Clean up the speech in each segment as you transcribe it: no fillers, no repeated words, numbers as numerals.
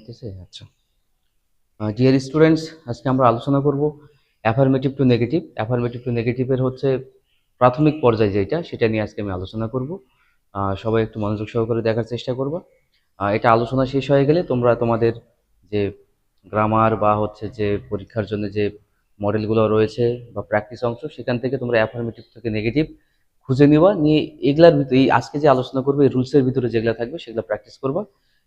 উঠতেছে? আচ্ছা। Dear students, আজকে আমরা আলোচনা করব affirmative to negative. Affirmative to নেগেটিভের হচ্ছে প্রাথমিক পর্যায় যেটা, সেটা নিয়ে আজকে আমি আলোচনা করব। সবাই একটু মনোযোগ সহকারে দেখার চেষ্টা করবা। এটা আলোচনা শেষ হয়ে গেলে তোমরা তোমাদের যে গ্রামার বা হচ্ছে যে পরীক্ষার জন্য যে মডেলগুলো রয়েছে বা প্র্যাকটিস অংশ, সেখান থেকে তোমরা অ্যাফার্মেটিভ থেকে নেগেটিভ খুঁজে নিবা, নিয়ে এগুলার ভিতরে এই আজকে যে আলোচনা করবে এই রুলসের ভিতরে যেগুলো থাকবে সেগুলো প্র্যাকটিস করবা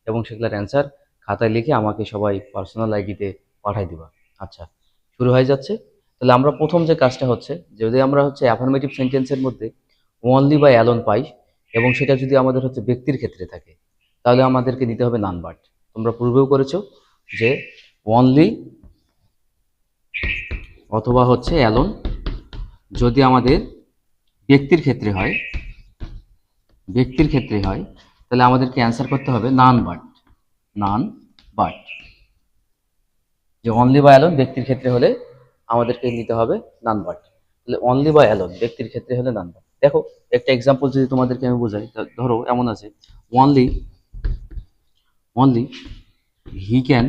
এবং সেগুলোর অ্যান্সার খাতায় লিখে আমাকে সবাই পার্সোনাল আইডিতে পাঠাই দিবা। আচ্ছা, শুরু হয়ে যাচ্ছে। তাহলে আমরা প্রথম যে কাজটা হচ্ছে, যদি আমরা হচ্ছে অ্যাফার্মেটিভ সেন্টেন্সের মধ্যে ওনলি বা অ্যালোন পাই এবং সেটা যদি আমাদের হচ্ছে ব্যক্তির ক্ষেত্রে থাকে, তাহলে আমাদেরকে নিতে হবে নান বাট। তোমরা পূর্বেও করেছো যে ওনলি অথবা হচ্ছে অ্যালোন যদি আমাদের ব্যক্তির ক্ষেত্রে হয়, তাহলে আমাদেরকে অ্যান্সার করতে হবে নান বাট। নান বাট, যে অনলি বা অ্যালোন ব্যক্তির ক্ষেত্রে হলে আমাদেরকে নিতে হবে নান বাট। তাহলে অনলি বা অ্যালোন ব্যক্তির ক্ষেত্রে হলে নান বাট। দেখো একটা এক্সাম্পল যদি তোমাদেরকে আমি বোঝাই, ধরো এমন আছে only only he can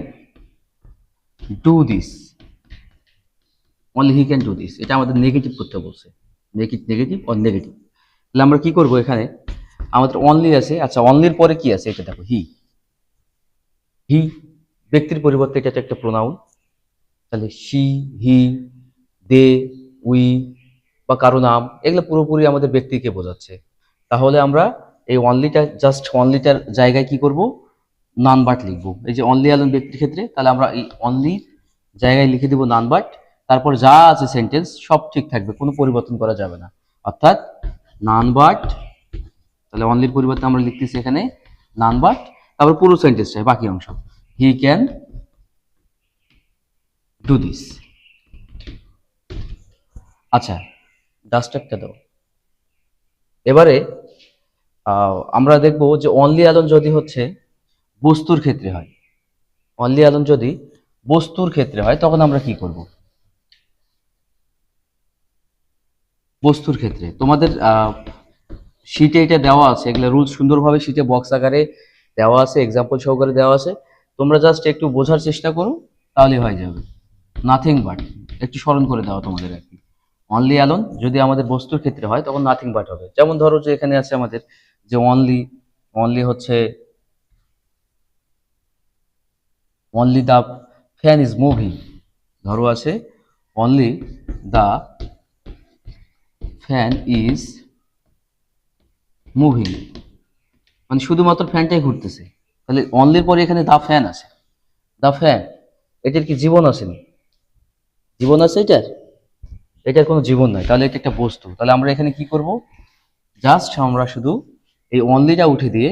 do this. Only he can do this, এটা আমাদের নেগেটিভ করতে বলছে, নেগেটিভ অর নেগেটিভ। তাহলে আমরা কি করব, এখানে আমাদের অনলি আছে। আচ্ছা, অনলির পরে কি আছে এটা দেখো, হি। হি ব্যক্তির পরিবর্তে এটা একটা প্রোনাউন। তাহলে শি, হি, দে, উই বা কারো নাম, এগুলো পুরোপুরি আমাদের ব্যক্তিকে বোঝাচ্ছে। তাহলে আমরা এই অনলিটা, জাস্ট অনলিটার জায়গায় কি করব, নান বাট লিখবো। এই যে অনলি অ্যালোন ব্যক্তির ক্ষেত্রে, তাহলে আমরা এই অনলির জায়গায় লিখে দিব নান বাট। তারপর যা আছে সেন্টেন্স সব ঠিক থাকবে, কোনো পরিবর্তন করা যাবে না, অর্থাৎ নান বাট। তাহলে অনলির পরিবর্তে আমরা লিখতেছি এখানে নান বাট, তারপর পুরো সেন্টেন্সটা বাকি অংশ, হি ক্যান ডু দিস। আচ্ছা, ডাস্টারটা দাও। এবারে আমরা দেখব যে অনলি অ্যালোন যদি হচ্ছে বস্তুর ক্ষেত্রে হয়, অনলি অ্যালোন যদি বস্তুর ক্ষেত্রে হয়, তখন আমরা কি করব? বস্তুর ক্ষেত্রে তোমাদের শিটে এটা দেওয়া আছে, এগুলো রুলস সুন্দরভাবে শিটে বক্স আকারে দেওয়া আছে, এক্সাম্পল সহকারে দেওয়া আছে। তোমরা জাস্ট একটু বোঝার চেষ্টা করো, তাহলে হয়ে যাবে। নাথিং বাট, একটু স্মরণ করে দেওয়া তোমাদের আর কি। অনলি অ্যালোন যদি আমাদের বস্তুর ক্ষেত্রে হয়, তখন নাথিং বাট হবে। যেমন ধরো যে এখানে আছে আমাদের যে অনলি, অনলি হচ্ছে only the fan is moving. ধরো আছে only the fan is moving, মানে শুধুমাত্র ফ্যানটাই ঘুরতেছে। তাহলে অনলির পরে এখানে দা ফ্যান আছে, দা ফ্যান, এটার কি জীবন আসেনি? জীবন আছে এটার? এটার কোনো জীবন নাই, তাহলে এটা একটা বস্তু। তাহলে আমরা এখানে কি করব, জাস্ট আমরা শুধু এই অনলিটা উঠে দিয়ে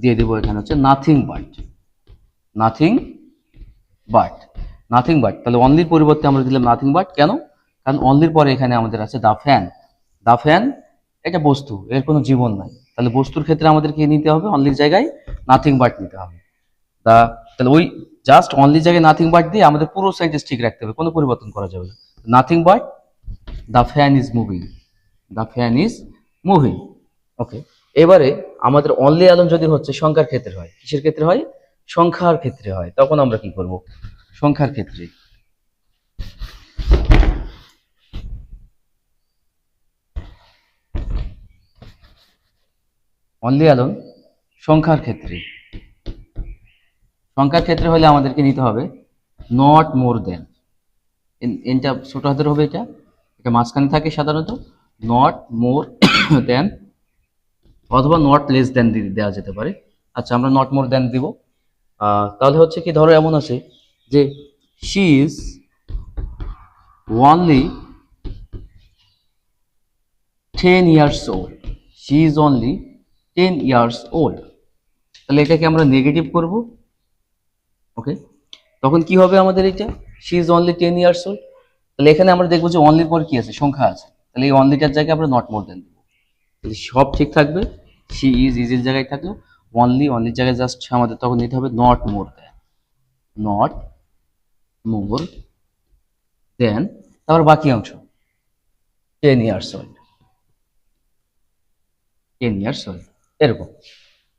দিয়ে দেবো এখানে হচ্ছে nothing but. Nothing but, nothing but. তাহলে অনলির পরিবর্তে আমরা দিলাম নাথিং বাট। কেন? কারণ অনলির পরে এখানে আমাদের আছে দা ফ্যান। দা ফ্যান এটা বস্তু, এর কোনো জীবন নাই। তাহলে বস্তুর ক্ষেত্রে আমাদের কি নিতে হবে, অনলির জায়গায় নাথিং বাট নিতে হবে। দা, তাহলে ওই জাস্ট অনলি জায়গায় নাথিং বাট দিয়ে আমাদের পুরো সেন্টেন্স ঠিক রাখতে হবে, কোনো পরিবর্তন করা যাবে না। Nothing but the fan is moving, the fan is moving. Okay, এবারে আমাদের অনলি অ্যালোন যদি হচ্ছে সংখ্যার ক্ষেত্রে হয়, কিসের ক্ষেত্রে হয়? সংখ্যার ক্ষেত্রে হয়, তখন আমরা কি করব? সংখ্যার ক্ষেত্রে অনলি অ্যালোন সংখ্যার ক্ষেত্রে, সংখ্যার ক্ষেত্রে হলে আমাদেরকে নিতে হবে নট মোর দেন। এনটা ছোট হাতের হবে, এটা এটা মাঝখানে থাকে সাধারণত। নট মোর দেন অথবা নট লেস দেন দেওয়া যেতে পারে। আচ্ছা, আমরা নট মোর দেন দিব। তাহলে হচ্ছে কি, ধরো এমন আছে যে she is only 10 years old. She is only 10 years old. তাহলে এটাকে আমরা নেগেটিভ করব। ওকে, তখন কি হবে আমাদের, এটা she is only 10 years old. তাহলে এখানে আমরা দেখবো যে অনলির পর কি আছে, সংখ্যা আছে। তাহলে এই অনলিটার জায়গায় আমরা নট মোর দেন দেবো, তাহলে সব ঠিক থাকবে। শি ইজ, ইজের জায়গায় থাকলো অনলি, অনলির জায়গায় জাস্ট আমাদের তখন নিতে হবে not more then, not more দেন। তারপর বাকি অংশ 10 ইয়ার্স ওল্ড, 10 ইয়ার্স ওল্ড, এরকম।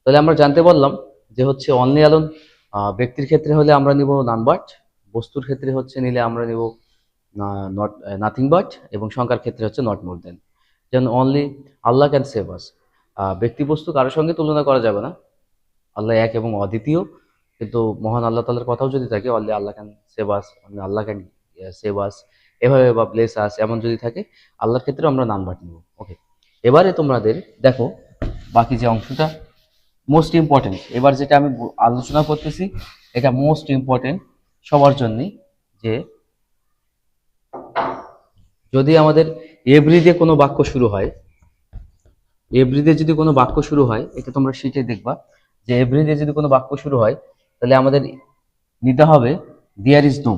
তাহলে আমরা জানতে পারলাম যে হচ্ছে অনলি অ্যালোন ব্যক্তির ক্ষেত্রে হলে আমরা নিব নান বাট, বস্তুর ক্ষেত্রে হচ্ছে নিলে আমরা নিব নট নাথিং বাট, এবং সংখ্যার ক্ষেত্রে হচ্ছে নট মোর দেন। যেমন অনলি আল্লাহ ক্যান সেভ আস, ব্যক্তি বস্তু কারোর সঙ্গে তুলনা করা যাবে না, আল্লাহ এক এবং অদ্বিতীয়। কিন্তু মহান আল্লাহ তাআলার কথাও যদি থাকে only Allah can save us, Allah can save us, এভাবে বা ব্লেস আস, এমন যদি থাকে আল্লাহর ক্ষেত্রে আমরা নান বাট নিব। ওকে, এবারে তোমাদের দেখো বাকি যে অংশটা মোস্ট ইম্পর্টেন্ট, এবার যেটা আমি আলোচনা করতেছি এটা মোস্ট ইম্পর্টেন্ট সবার জন্যই, যে যদি আমাদের এভরি দিয়ে কোনো বাক্য শুরু হয়, এভরি দিয়ে যদি কোনো বাক্য শুরু হয়, এটা তোমরা শিটে দেখবা যে এভরি দিয়ে যদি কোনো বাক্য শুরু হয় তাহলে আমাদের নিতে হবে দেয়ার ইজ নো।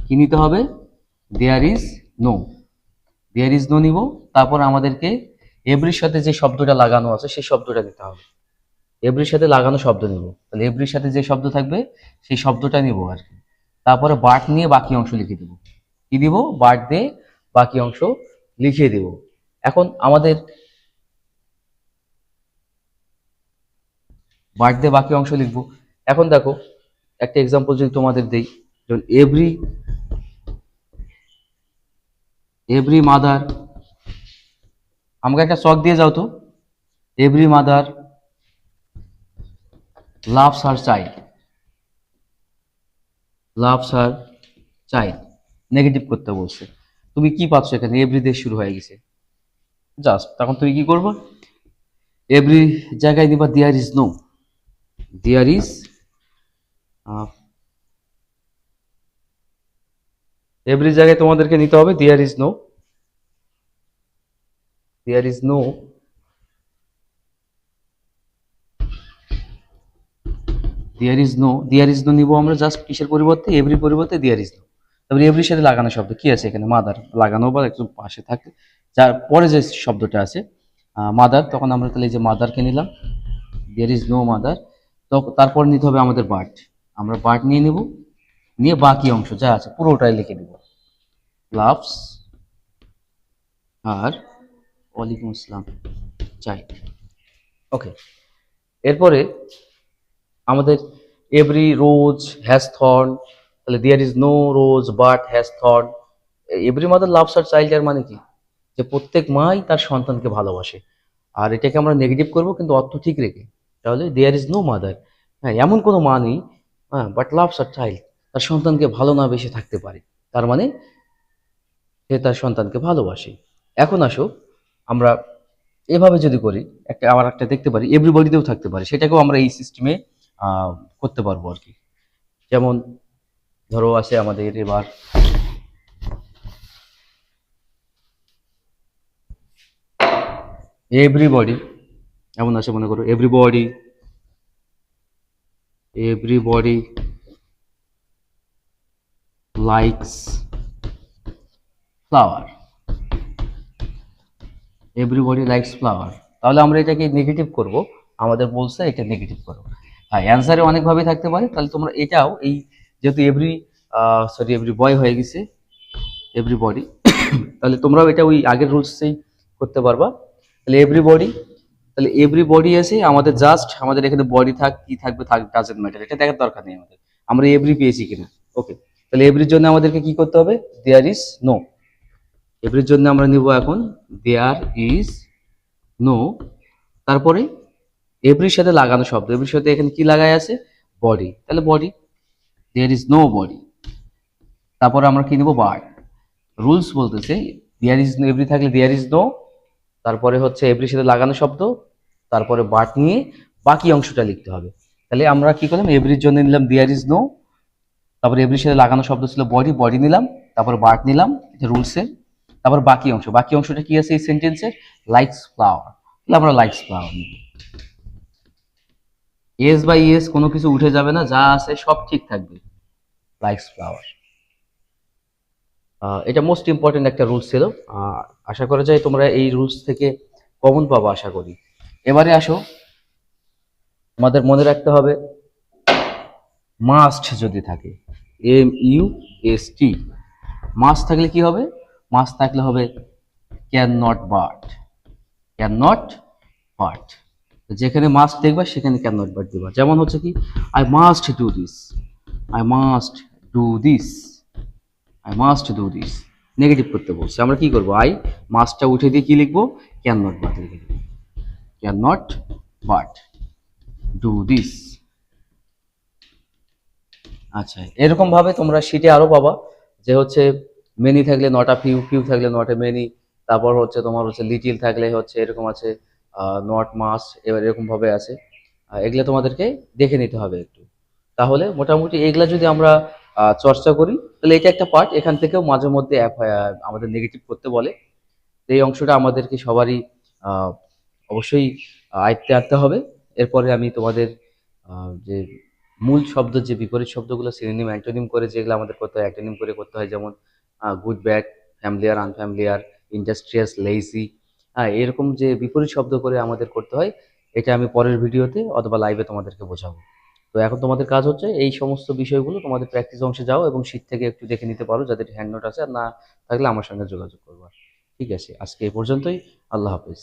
কি নিতে হবে? There is no. There is no নিব, তারপর আমাদেরকে এভরির সাথে যে শব্দটা লাগানো আছে সেই শব্দটা নিতে হবে। এভরির সাথে লাগানো শব্দ নিব, তাহলে এভরির সাথে যে শব্দ থাকবে সেই শব্দটা নিব আর কি। তারপরে বাট নিয়ে বাকি অংশ লিখে দিব। কি দিব? বাট দিয়ে বাকি অংশ লিখে দিব। এখন আমাদের বাট দিয়ে বাকি অংশ লিখবো। এখন দেখো একটা এক্সাম্পল যদি তোমাদের দেই, যেমন এভরি মাদার, আমাকে একটা চক দিয়ে যাও তো। Every mother loves her child, loves her child, negative করতে বলছে। তুমি কি পাচ্ছ এখানে? এভরি দিয়ে শুরু হয়ে গেছে, জাস্ট তখন তুমি কি করবো? এভরি জায়গায় দিবা there is no. There is every জায়গায় তোমাদেরকে নিতে হবে there is no. There is no, there is no, there is no নিব আমরা জাস্ট কিসের পরিবর্তে? এভরি পরিবর্তে দেয়ার ইজ নো। তারপরে এভরির সাথে লাগানো শব্দ কি আছে এখানে? মাদার। লাগানো বা একটু পাশে থাকে, যার পরে যে শব্দটা আছে মাদার, তখন আমরা তাহলে এই যে মাদারকে নিলাম, দেয়ার ইজ নো মাদার। তো তারপর নিতে হবে আমাদের বার্ড, আমরা বার্ড নিয়ে নিব, নিয়ে বাকি অংশ যা আছে পুরোটাই লিখে দিব। লাভস আর ওয়ালাইকুম আসসালাম চাইল্ড। ওকে, এরপরে আমাদের এভরি রোজ হ্যাজ থর্ন, তাহলে there is no rose but has thorn. Every mother loves her child এর মানে কি? যে প্রত্যেক মাই তার সন্তানকে ভালোবাসে। আর এটাকে আমরা নেগেটিভ করব কিন্তু অর্থ ঠিক রেখে, তাহলে দেয়ার ইজ নো মাদার, হ্যাঁ এমন কোনো মা নেই, হ্যাঁ বাট লাভস আর চাইল্ড, তার সন্তানকে ভালো না বেশি থাকতে পারে, তার মানে সে তার সন্তানকে ভালোবাসে। এখন আসো আমরা এভাবে যদি করি, একটা আবার একটা দেখতে পারি এভরিবডিতেও থাকতে পারে, সেটাকেও আমরা এই সিস্টেমে করতে পারবো আর কি। যেমন ধরো আছে আমাদের এবার এভরিবডি, এমন আছে মনে করো everybody, everybody likes flower, everybody likes flower. তাহলে আমরা এটাকে নেগেটিভ করব, আমাদের বলছে এটা নেগেটিভ করো। হ্যাঁ অ্যান্সারে অনেকভাবে থাকতে পারে, তাহলে তোমরা এটাও এই যেহেতু এভরি বয় হয়ে গেছে এভরিবডি, তাহলে তোমরাও এটা ওই আগের রুলসেই করতে পারবা। তাহলে এভরিবডি, তাহলে এভরিবডি আছে আমাদের, জাস্ট আমাদের এখানে বডি থাক কি থাকবে থাক ডাজেন্ট ম্যাটার, এটা দেখার দরকার নেই আমাদের, আমরা এভরি পেয়েছি কিনা। ওকে, তাহলে এভরির জন্য আমাদেরকে কি করতে হবে? There is no. এভরির জন্য আমরা নিব এখন দেয়ার ইজ নো, তারপরে এভরির সাথে লাগানো শব্দ, এভরির সাথে এখানে কি লাগাই আছে? বডি, তাহলে body, there is no body. তারপরে আমরা কি নিব? বার্ড। রুলস বলতেছে দেয়ার ইজ এভরি থাকলে দেয়ার ইজ নো, তারপরে হচ্ছে এভরির সাথে লাগানো শব্দ, তারপরে বার্ড নিয়ে বাকি অংশটা লিখতে হবে। তাহলে আমরা কি করলাম? এভরির জন্য নিলাম দেয়ার ইজ নো, তারপরে এভরির সাথে লাগানো শব্দ ছিল বডি, বডি নিলাম, তারপর বার্ড নিলাম এটা রুলসের, তারপর বাকি অংশ, বাকি অংশটা কি আছে এই সেন্টেন্সের? লাইকস ফ্লাওয়ার, তাহলে আমরা লাইকস ফ্লাওয়ার নিব। এস বাই এস কোনো কিছু উঠে যাবে না, যা আছে সব ঠিক থাকবে, লাইকস ফ্লাওয়ার। এটা মোস্ট ইম্পর্টেন্ট একটা রুলস ছিল, আশা করা যায় তোমরা এই রুলস থেকে কমন পাবো আশা করি। এবারে আসো, আমাদের মনে রাখতে হবে মাস্ট যদি থাকে, MUST, মাস্ট থাকলে কি হবে? মাস্ট থাকলে হবে can not but, can not but. যেখানে মাস্ট দেখবা সেখানে ক্যান নট বাট দিবা। যেমন হচ্ছে কি, I must do this, I must do this, I must do this. Negative করতে বলছে, আমরা কি করবো, আই মাস্টটা উঠে দিয়ে কি লিখবো, ক্যান নট বাট লিখে দেবো, can not but do this. আচ্ছা, এরকম ভাবে তোমরা শিটে আরো পাবা যে হচ্ছে মেনি থাকলে নট আ ফিউ, ফিউ থাকলে নট এ মেনি, তারপর হচ্ছে তোমার হচ্ছে লিটিল থাকলে হচ্ছে এরকম আছে নট মাস, এবার এরকম ভাবে আছে। এগুলো তোমাদেরকে দেখে নিতে হবে একটু। তাহলে মোটামুটি এগুলা যদি আমরা চর্চা করি, তাহলে এটা একটা পার্ট। এখান থেকেও মাঝে মধ্যে আমাদের নেগেটিভ করতে বলে। তো এই অংশটা আমাদেরকে সবারই আহ, অবশ্যই আয়ত্তে আনতে হবে। এরপরে আমি তোমাদের যে মূল শব্দ, যে বিপরীত শব্দগুলো সিনোনিম অ্যান্টোনিম করে যেগুলো আমাদের করতে হয়, অ্যান্টোনিম করে করতে হয়, যেমন good bad, familiar unfamiliar, industrious lazy, হ্যাঁ, এরকম যে বিপরীত শব্দ করে আমাদের করতে হয়, এটা আমি পরের ভিডিওতে অথবা লাইভে তোমাদেরকে বোঝাবো। তো এখন তোমাদের কাজ হচ্ছে এই সমস্ত বিষয়গুলো তোমাদের প্র্যাকটিস অংশে যাও এবং শীট থেকে একটু দেখে নিতে পারো, যাদের হ্যান্ড নোট আছে। আর না থাকলে আমার সঙ্গে যোগাযোগ করবা। ঠিক আছে, আজকে এই পর্যন্তই। আল্লাহ হাফেজ।